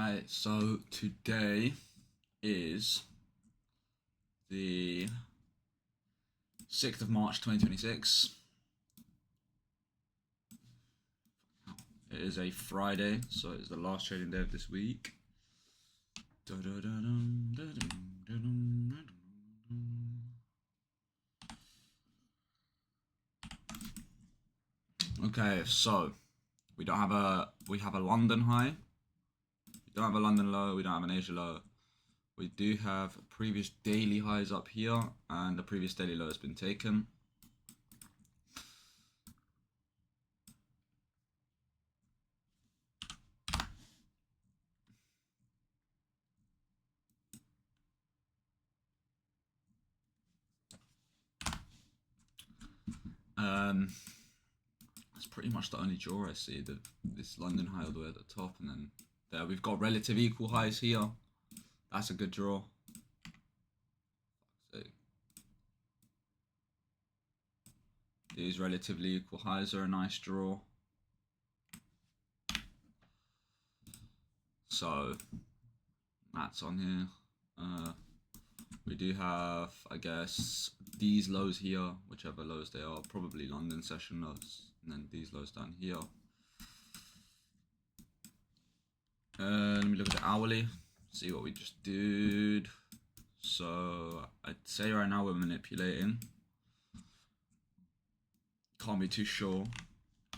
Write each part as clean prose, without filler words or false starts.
Okay, so today is the 6th of March 2026. It is a Friday, so it's the last trading day of this week. Okay, so we have a London high. We don't have a London low, we don't have an Asia low. We do have previous daily highs up here, and the previous daily low has been taken. That's pretty much the only draw I see. This London high all the way at the top, and then there we've got relative equal highs here. That's a good draw. So these relatively equal highs are a nice draw. So that's on here. We do have, I guess, these lows here, whichever lows they are, probably London session lows, and then these lows down here. Let me look at the hourly, see what we just did. So I'd say right now we're manipulating. Can't be too sure.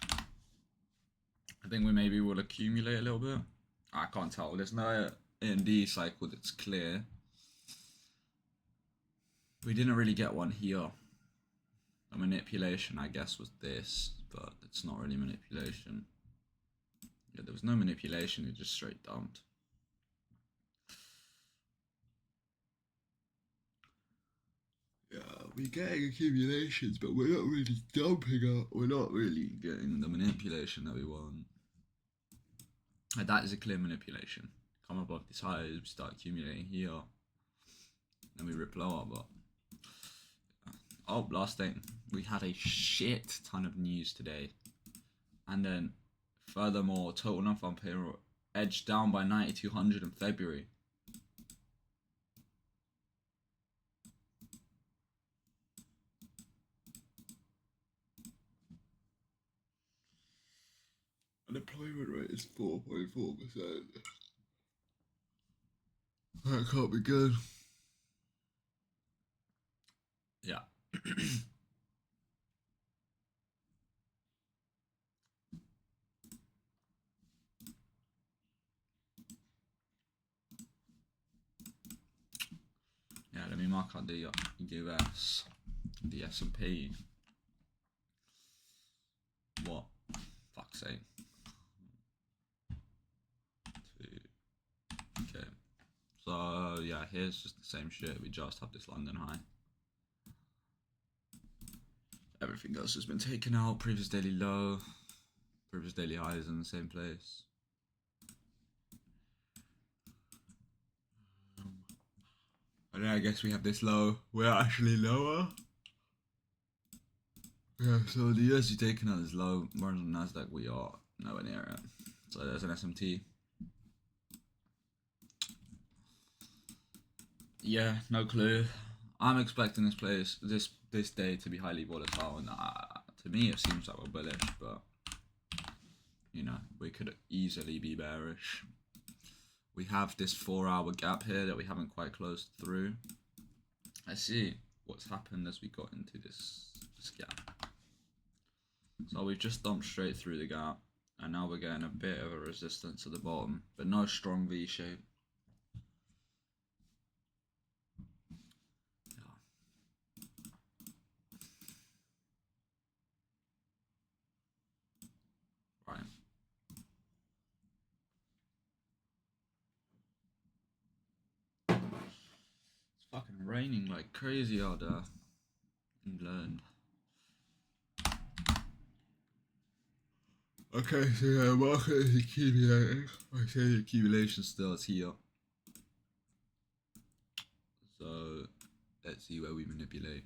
I think we maybe will accumulate a little bit. I can't tell. There's no A&D cycle that's clear. We didn't really get one here. A manipulation, I guess, was this, but it's not really manipulation. Yeah, there was no manipulation, it just straight dumped. Yeah, we're getting accumulations, but we're not really dumping up. We're not really getting the manipulation that we want. And that is a clear manipulation. Come above this high, we start accumulating here. Then we rip lower, but... Oh, last thing. We had a shit ton of news today. And then, furthermore, total non-farm payroll edged down by 9,200 in February. Unemployment rate is 4.4%. That can't be good. Yeah. Yeah, let me mark out the US, the S&P. What? Fuck's sake. Okay. So, yeah, here's just the same shit. We just have this London high. Everything else has been taken out. Previous daily low. Previous daily high is in the same place. And then I guess we have this low. We're actually lower. Yeah, so the USD taken out is low. Whereas on Nasdaq we are nowhere near it. So there's an SMT. Yeah, no clue. I'm expecting this day to be highly volatile, and to me it seems like we're bullish, but you know, we could easily be bearish. We have this 4-hour gap here that we haven't quite closed through. Let's see what's happened as we got into this gap. So we've just dumped straight through the gap, and now we're getting a bit of a resistance at the bottom, but no strong V shape. Right. It's fucking raining like crazy out there. England. Okay, so yeah, market is accumulating. I say the accumulation starts here. So let's see where we manipulate.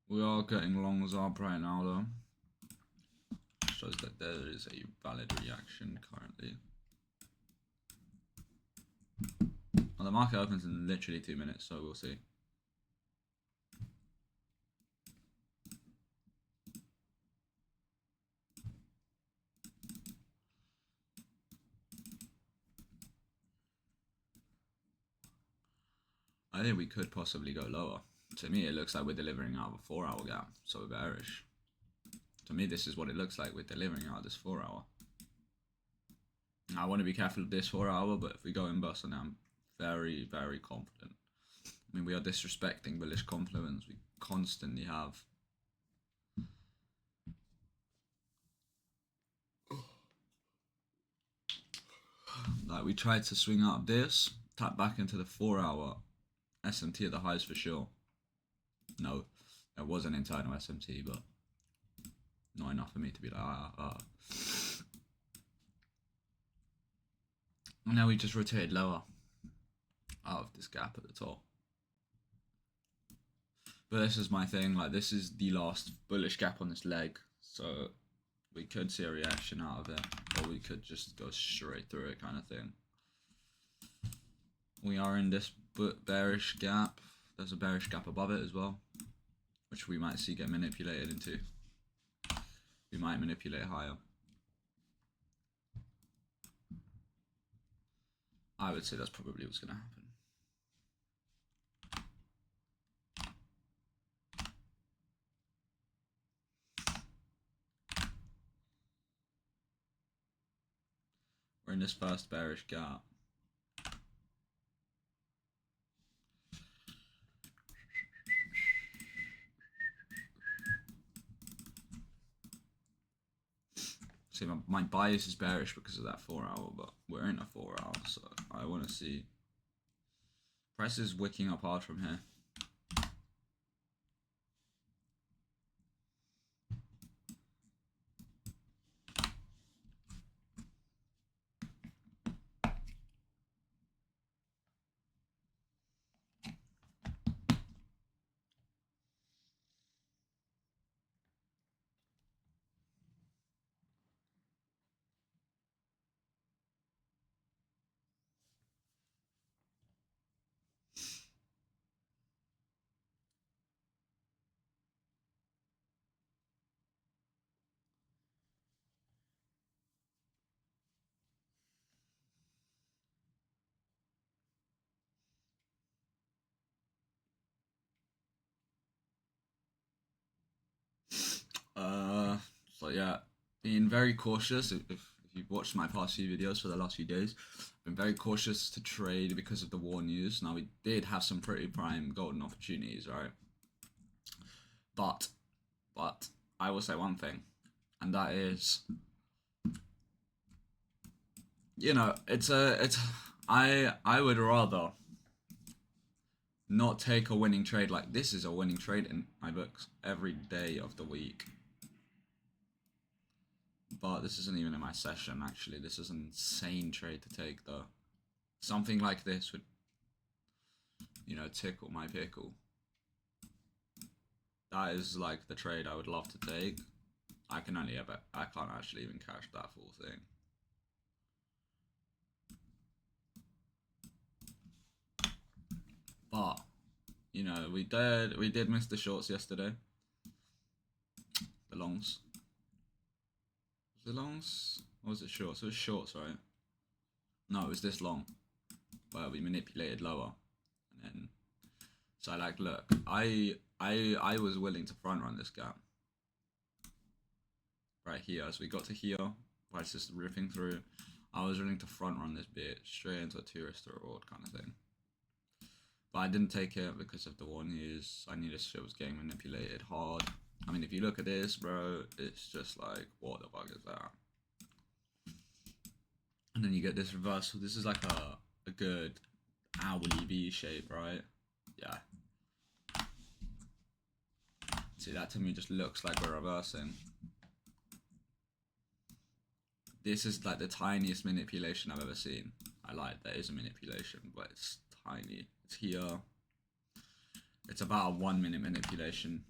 We are getting longs up right now though. So shows that there is a valid reaction currently. Well, the market opens in literally 2 minutes, so we'll see. I think we could possibly go lower. To me, it looks like we're delivering out of a 4-hour gap, so we're bearish. To me, this is what it looks like. We're delivering out of this 4-hour. I want to be careful of this 4-hour, but if we go in bust, and I'm very, very confident. I mean, we are disrespecting bullish confluence. We constantly have. Like, we tried to swing out of this, tap back into the 4-hour SMT at the highs for sure. No, there was an internal SMT, but not enough for me to be like, And now we just rotated lower out of this gap at the top. But this is my thing, like, this is the last bullish gap on this leg, so we could see a reaction out of it, or we could just go straight through it, kind of thing. We are in this bearish gap. There's a bearish gap above it as well, which we might see get manipulated into. We might manipulate higher. I would say that's probably what's going to happen. We're in this first bearish gap. See, my bias is bearish because of that 4-hour, but we're in a 4-hour, so I want to see. Price is wicking up hard from here. So yeah, being very cautious. If you've watched my past few videos for the last few days, I've been very cautious to trade because of the war news. Now, we did have some pretty prime golden opportunities, right? But I will say one thing, and that is, you know, I would rather not take a winning trade. Like, this is a winning trade in my books every day of the week. But this isn't even in my session, actually. This is an insane trade to take, though. Something like this would, you know, tickle my pickle. That is, like, the trade I would love to take. I can't actually even cash that full thing. But, you know, we did miss the shorts yesterday. The longs. Was it longs? Or was it shorts? It was shorts, right? No, it was this long. Where we manipulated lower. And then, so like, look, I was willing to front run this gap. Right here, as we got to here, price just ripping through. I was willing to front run this bit straight into a 2-risk to reward kind of thing. But I didn't take it because of the war news. I knew this shit was getting manipulated hard. I mean, if you look at this, bro, it's just like, what the fuck is that? And then you get this reversal. This is like a good hourly V shape, right? Yeah. See, that to me just looks like we're reversing. This is like the tiniest manipulation I've ever seen. I lied, there is a manipulation, but it's tiny. It's here. It's about a 1 minute manipulation.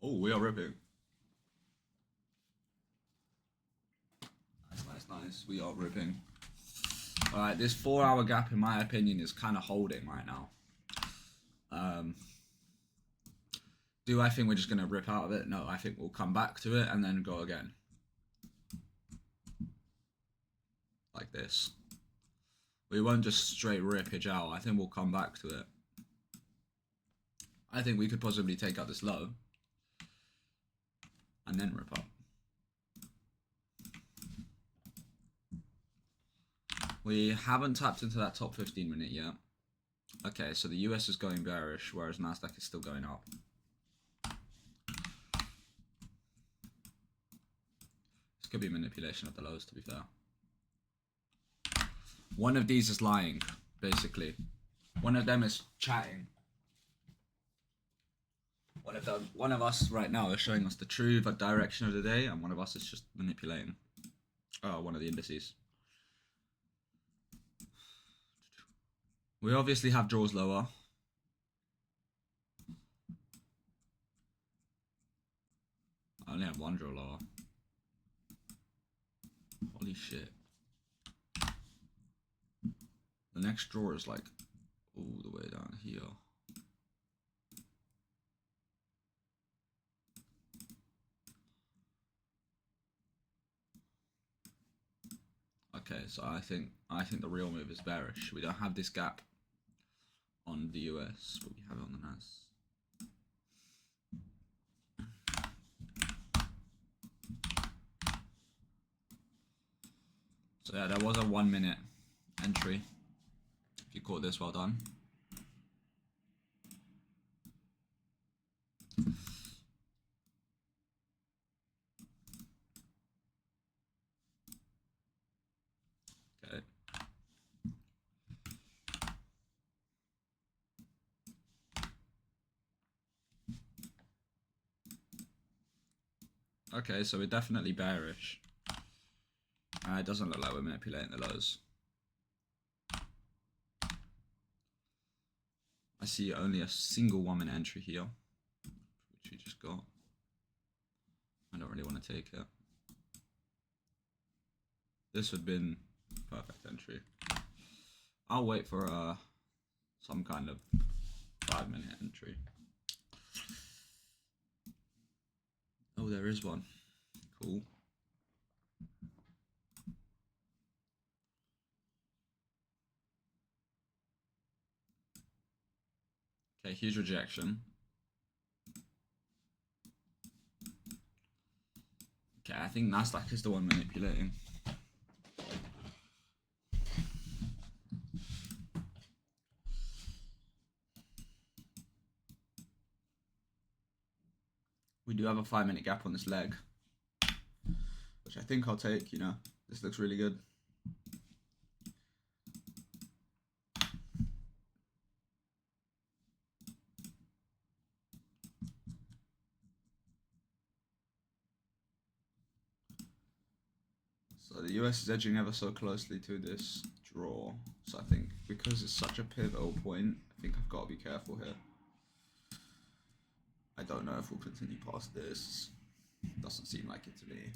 Oh, we are ripping. Nice. We are ripping. Alright, this 4-hour gap, in my opinion, is kind of holding right now. Do I think we're just going to rip out of it? No, I think we'll come back to it and then go again. Like this. We won't just straight rippage out. I think we'll come back to it. I think we could possibly take out this low and then rip up. We haven't tapped into that top 15 minute yet. Okay, so the US is going bearish, whereas Nasdaq is still going up. This could be manipulation of the lows, to be fair. One of these is lying, basically. One of them is chatting. One of us right now is showing us the true direction of the day, and one of us is just manipulating. Oh, one of the indices. We obviously have draws lower. I only have one draw lower. Holy shit. The next draw is like all the way down here. Okay, so I think the real move is bearish. We don't have this gap on the US, but we have it on the NAS. So yeah, there was a 1 minute entry. If you caught this, well done. Okay. Okay, so we're definitely bearish. It doesn't look like we're manipulating the lows. I see only a single 1 minute entry here, which we just got. I don't really want to take it. This would have been perfect entry. I'll wait for some kind of 5 minute entry. Oh, there is one. Cool. Okay, huge rejection. Okay, I think Nasdaq is the one manipulating. We do have a 5 minute gap on this leg, which I think I'll take, you know. This looks really good. So the US is edging ever so closely to this draw. So I think because it's such a pivotal point, I think I've got to be careful here. I don't know if we'll continue past this. Doesn't seem like it to me.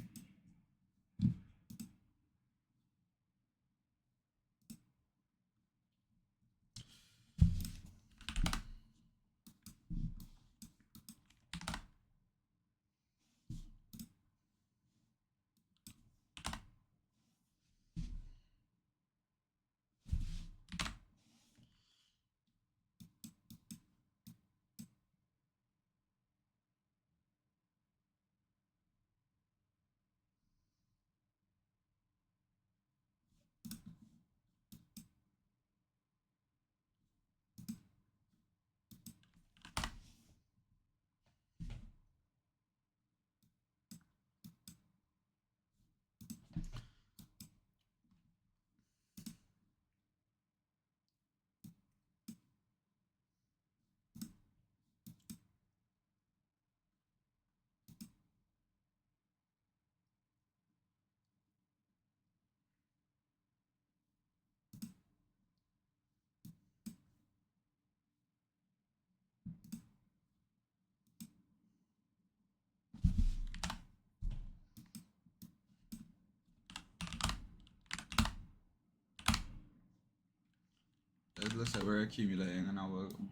let's say we're accumulating, and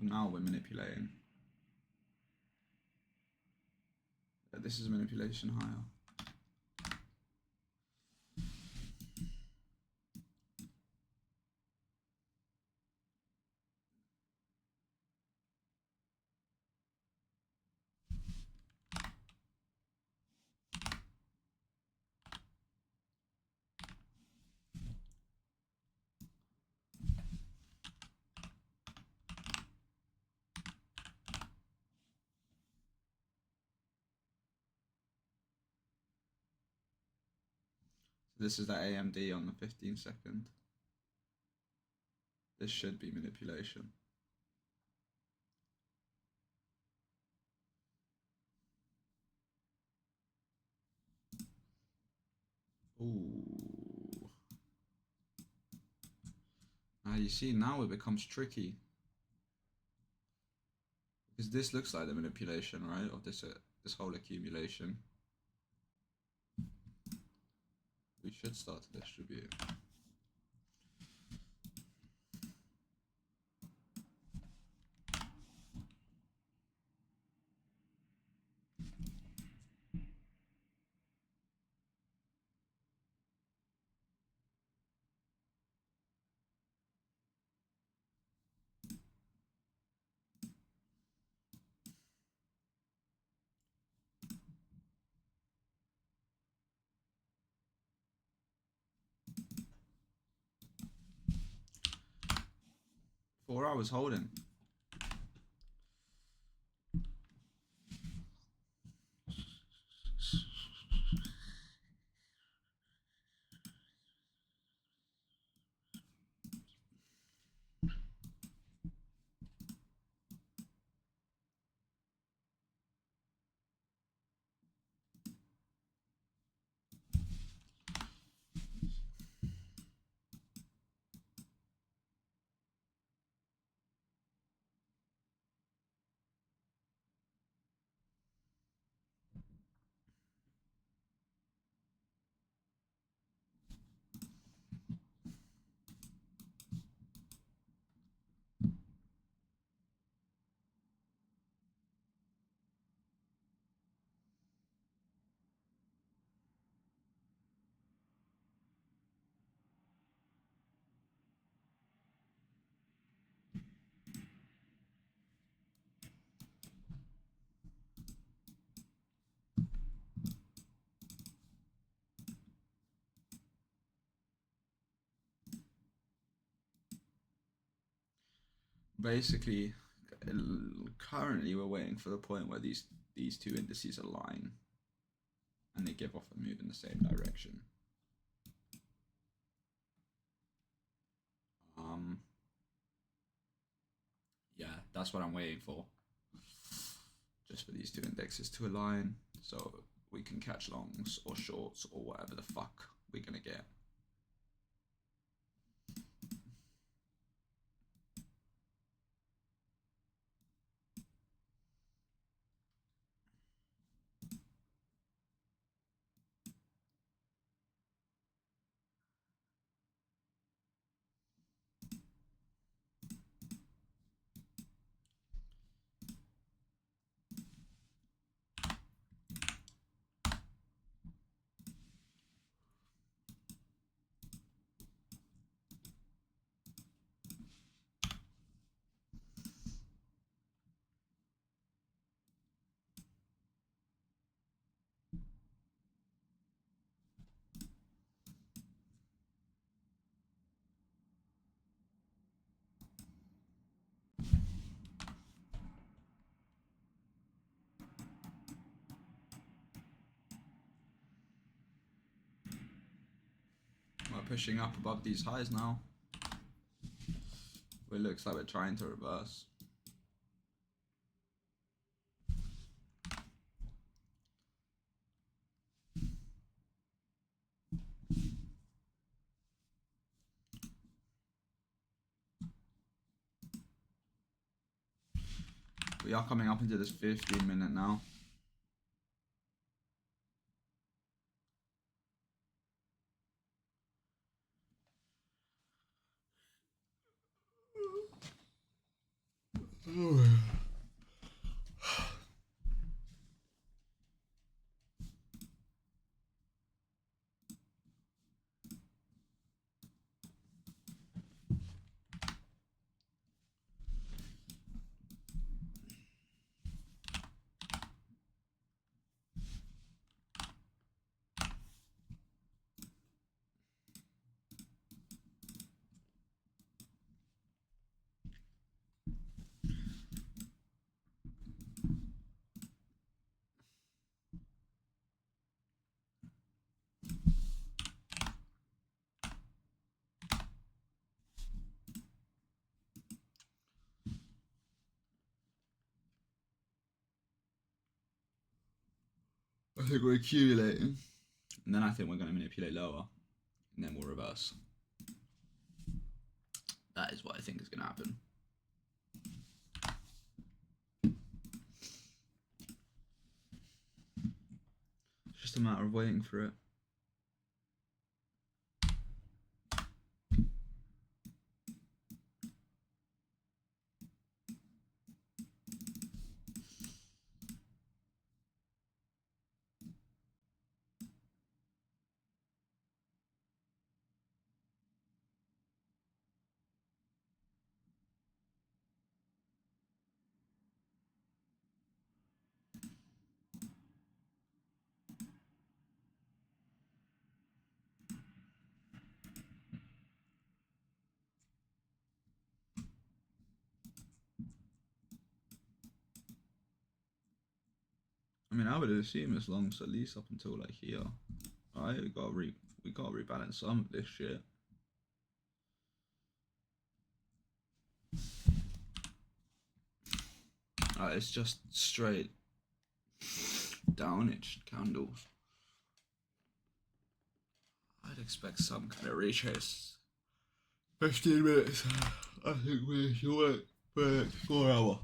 now we're manipulating. This is manipulation higher. This is that AMD on the 15-second. This should be manipulation. Ooh. Now you see, now it becomes tricky. Because this looks like the manipulation, right? Of this whole accumulation. We should start to distribute. Four hours holding. Basically, currently we're waiting for the point where these two indices align and they give off a move in the same direction. Yeah, that's what I'm waiting for. Just for these two indexes to align so we can catch longs or shorts or whatever the fuck we're gonna get. We're pushing up above these highs now. It looks like we're trying to reverse. We are coming up into this 15-minute now. think we're accumulating. And then I think we're going to manipulate lower. And then we'll reverse. That is what I think is going to happen. It's just a matter of waiting for it. I mean, I would assume as long as at least up until like here, right? We got to rebalance some of this shit. It's just straight downage candles. I'd expect some kind of retrace. 15 minutes. I think we should work for 4 hours.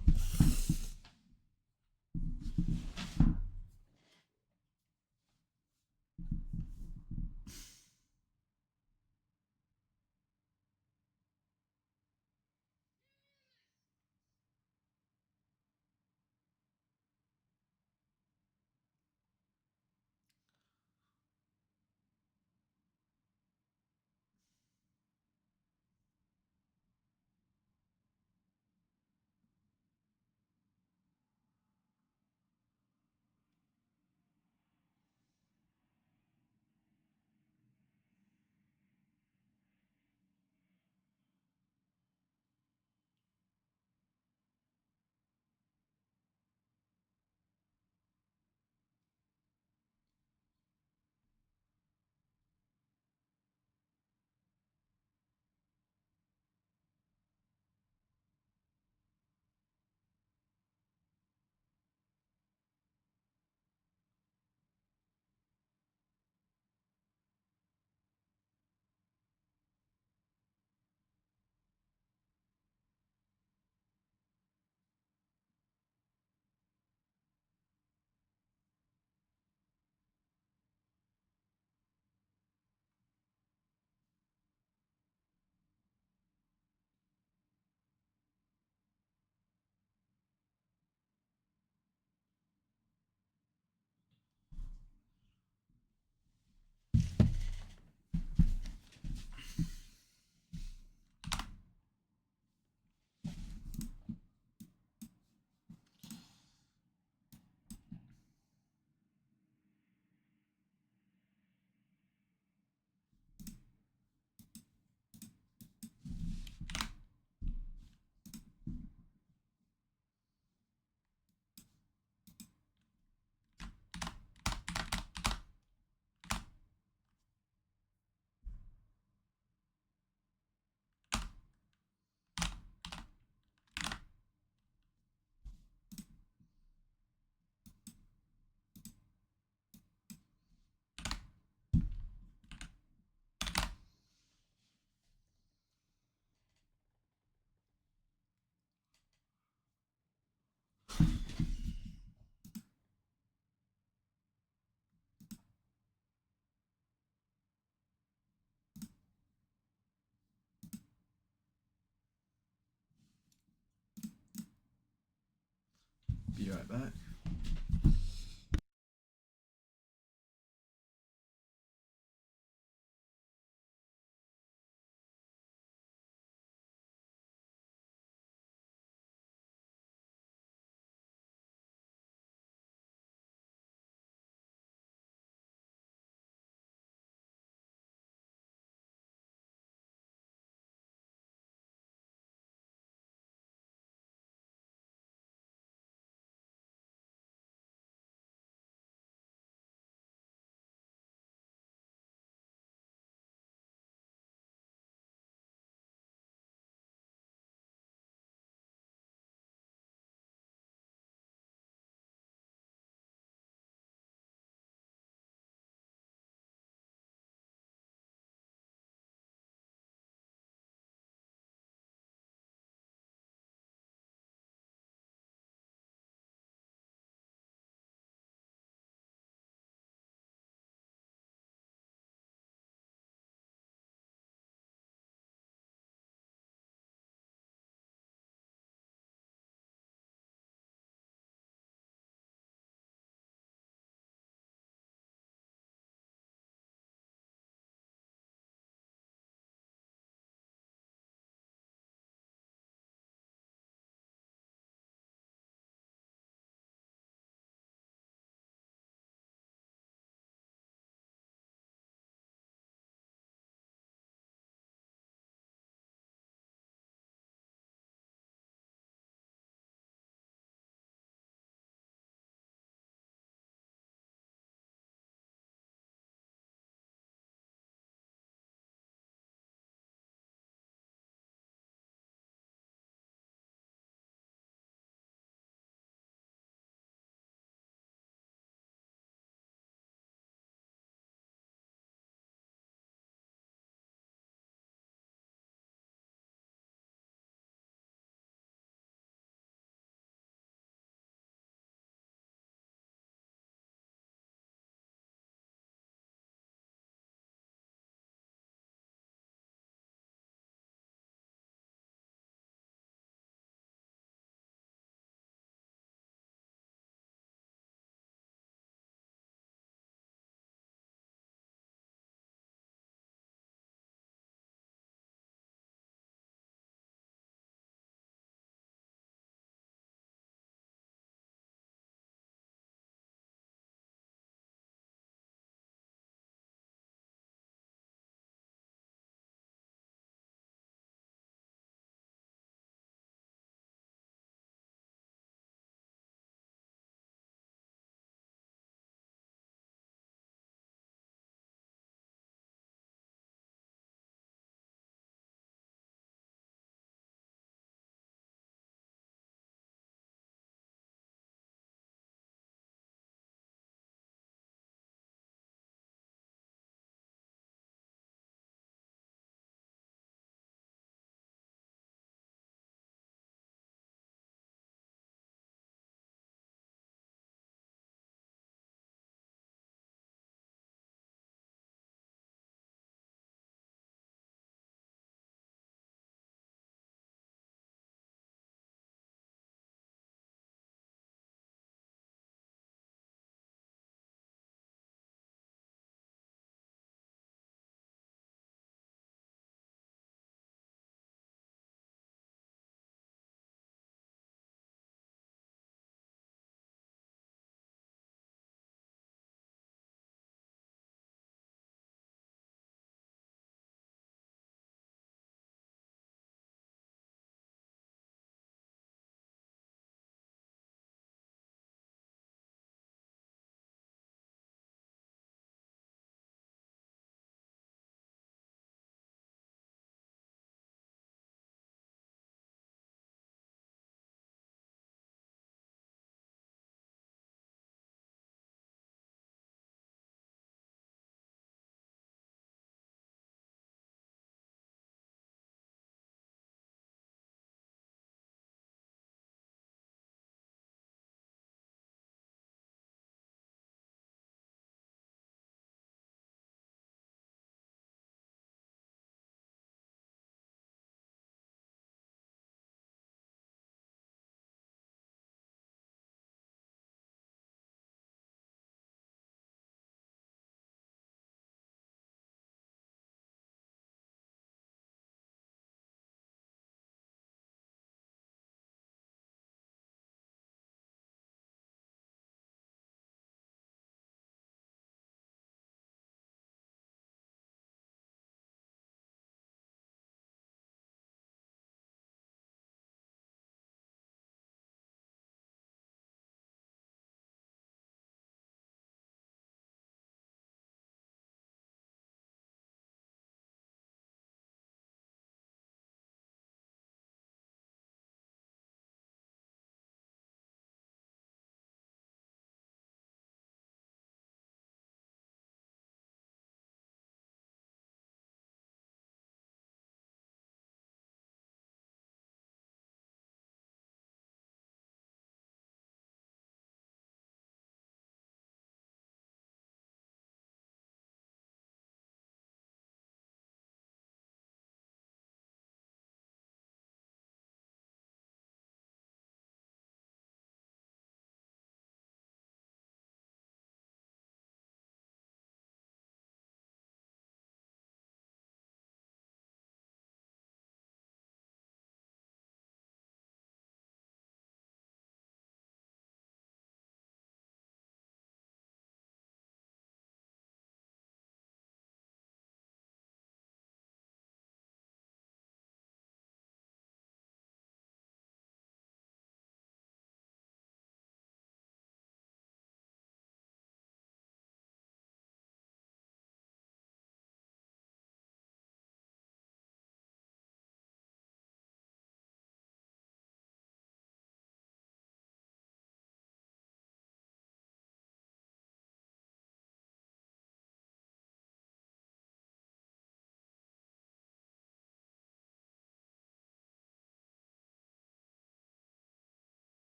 Be right back.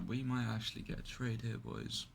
We might actually get a trade here, boys.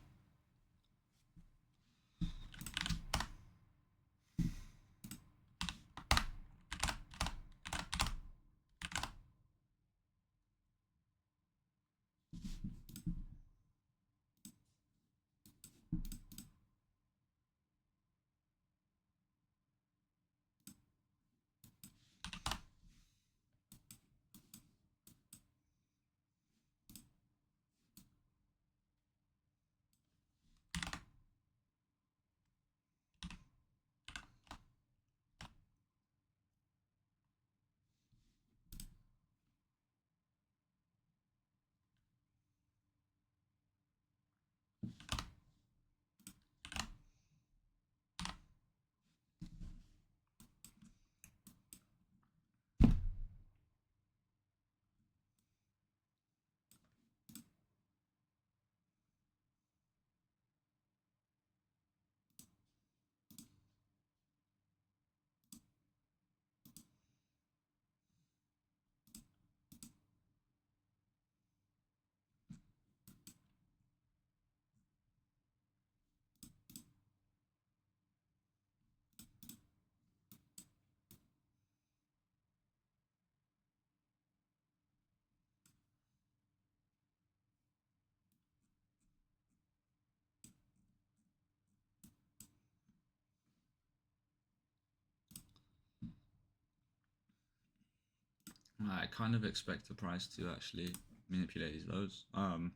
I kind of expect the price to actually manipulate these lows. I'm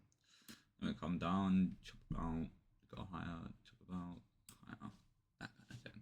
gonna come down, chop about, go higher, chop about, higher, that kind of thing.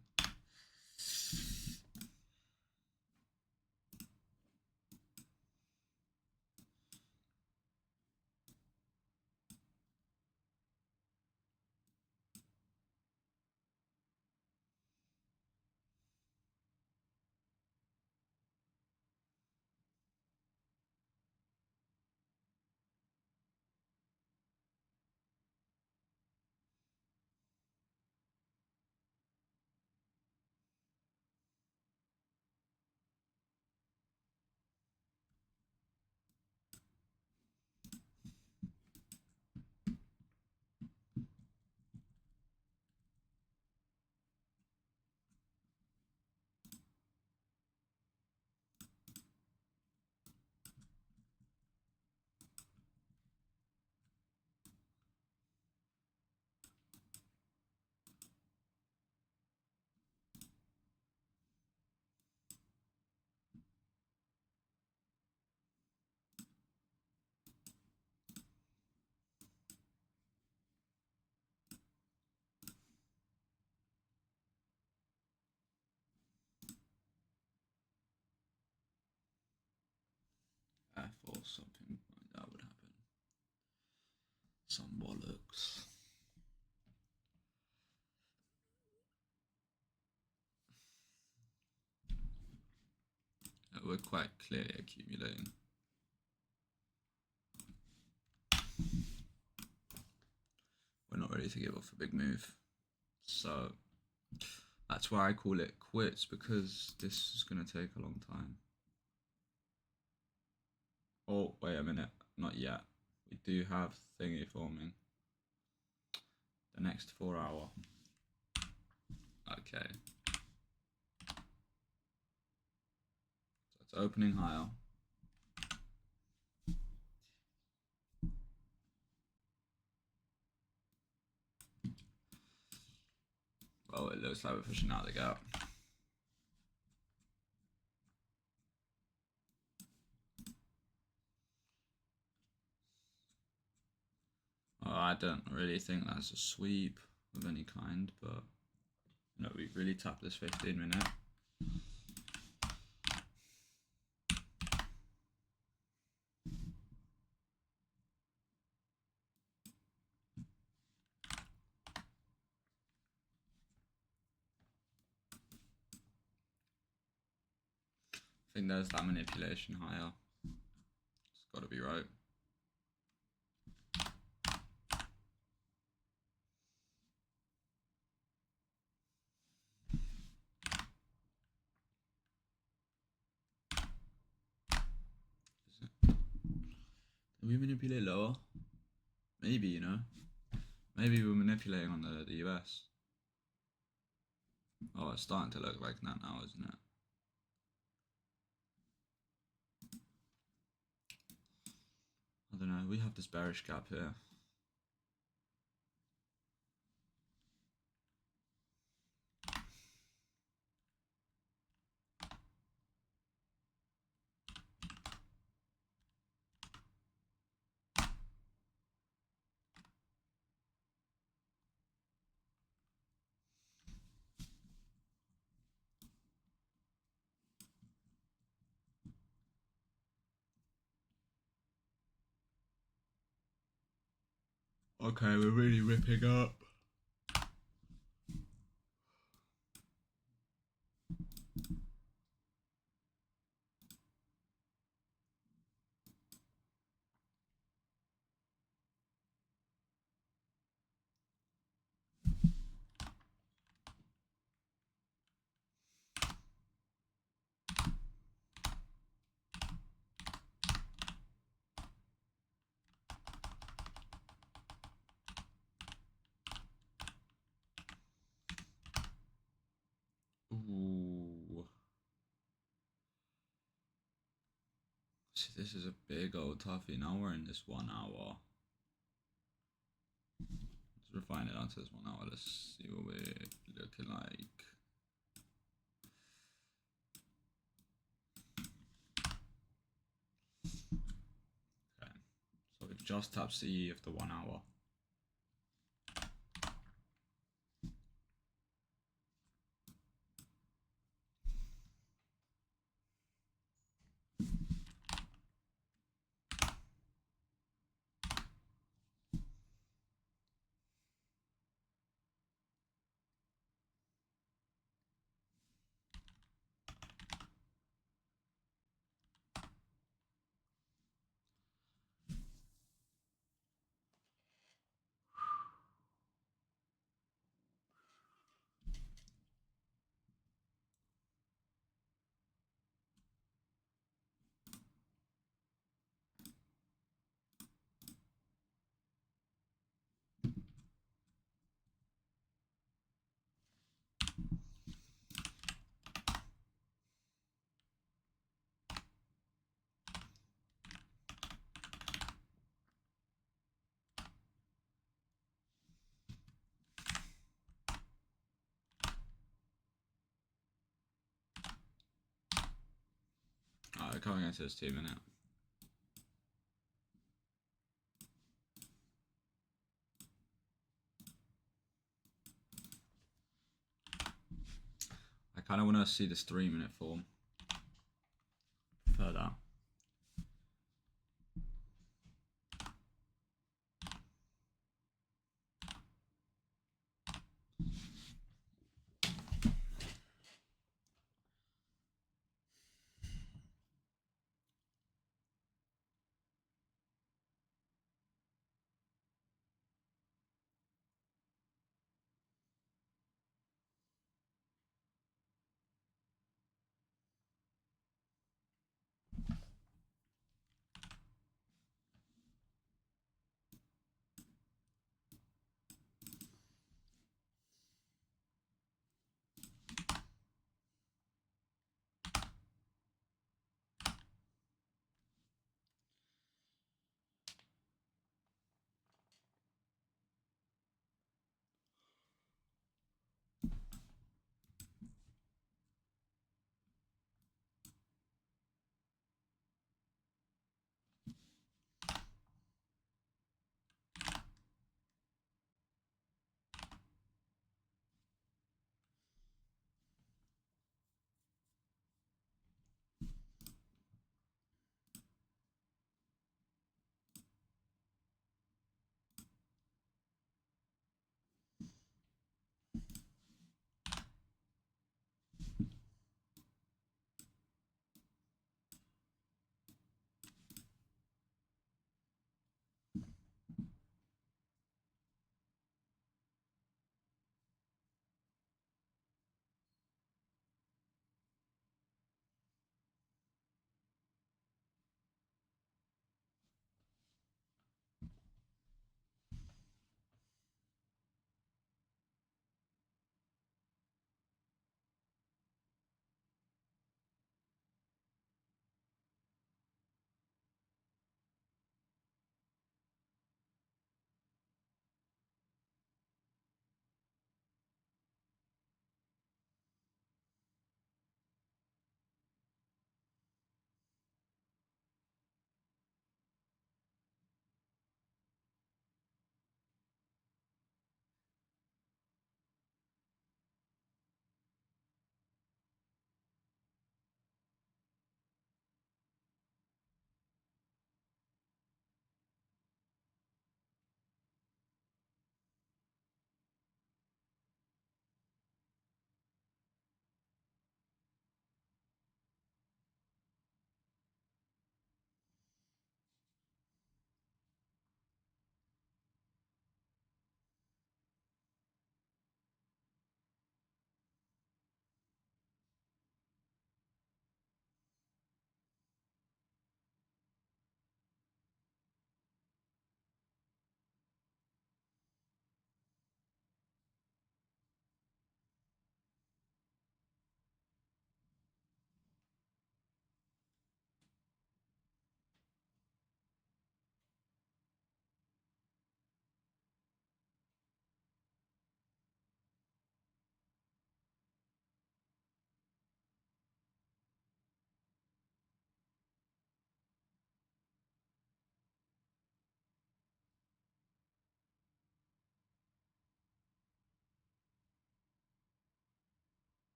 I thought something like that would happen. Some bollocks. We're quite clearly accumulating. We're not ready to give off a big move. So that's why I call it quits, because this is going to take a long time. Oh, wait a minute. Not yet. We do have thingy forming. The next 4 hour. Okay. So it's opening higher. Well, it looks like we're pushing out the gap. I don't really think that's a sweep of any kind, but no, we really tapped this 15-minute. I think there's that manipulation higher. It's got to be right. Is it? Did we manipulate lower? Maybe, maybe we're manipulating on the US. Oh, it's starting to look like that now, isn't it? I don't know. We have this bearish gap here. Okay, we're really ripping up. Ooh. See, this is a big old toughie. Now we're in this 1 hour. Let's refine it onto this 1 hour. Let's see what we're looking like. Okay. So we've just tapped CE of the 1 hour. Alright, coming into this 2 minute. I kind of want to see this 3 minute form. Prefer that.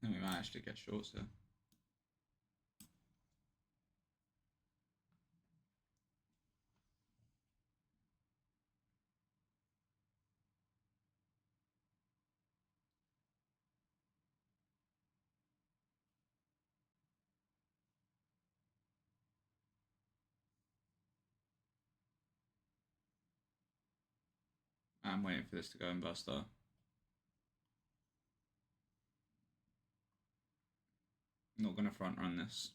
think we might actually get shorts here. I'm waiting for this to go and bust though. I'm not going to front run this.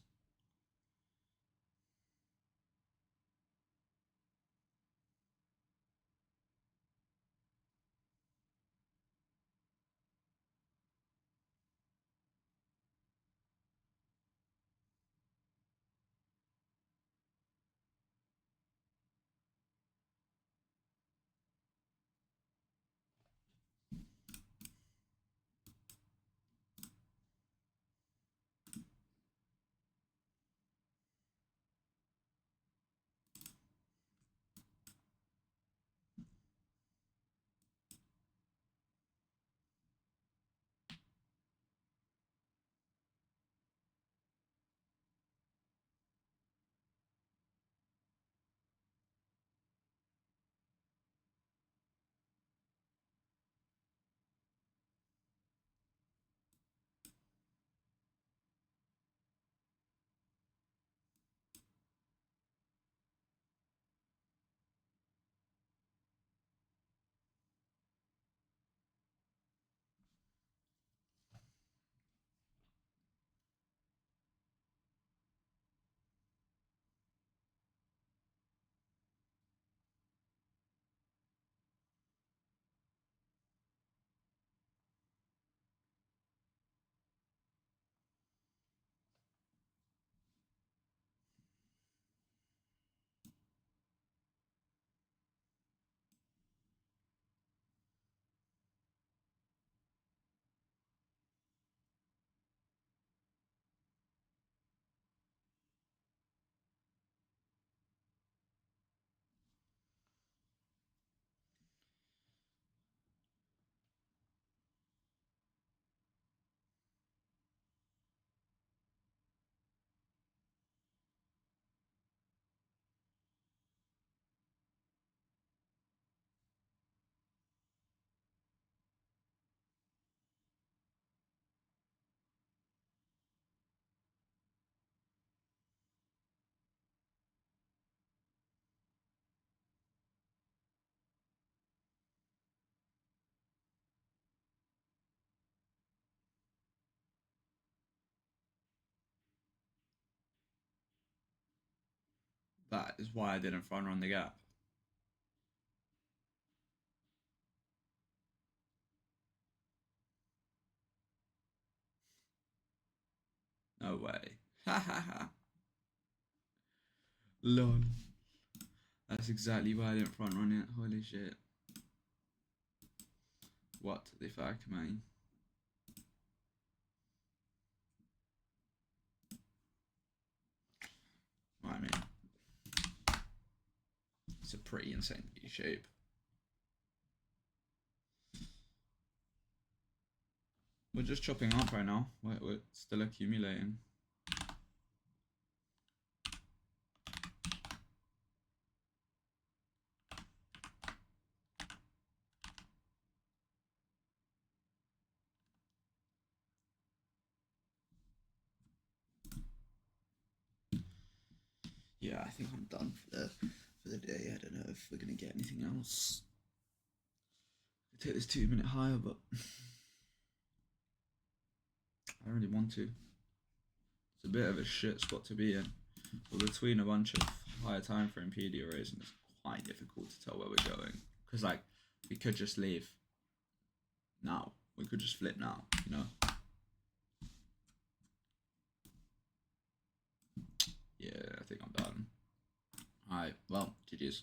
That is why I didn't front run the gap. No way. Ha ha ha. Lol. That's exactly why I didn't front run it. Holy shit. What the fuck, man? I mean, it's a pretty insane shape. We're just chopping up right now. We're still accumulating. Yeah, I think I'm done for the day. I don't know if we're gonna get anything else. I take this 2 minute higher, but I really want to. It's a bit of a shit spot to be in. But between a bunch of higher time frame PD arrays, and it's quite difficult to tell where we're going. Because like we could just leave now. We could just flip now, you know? Yeah, I think I'm done. Alright, well, GG's.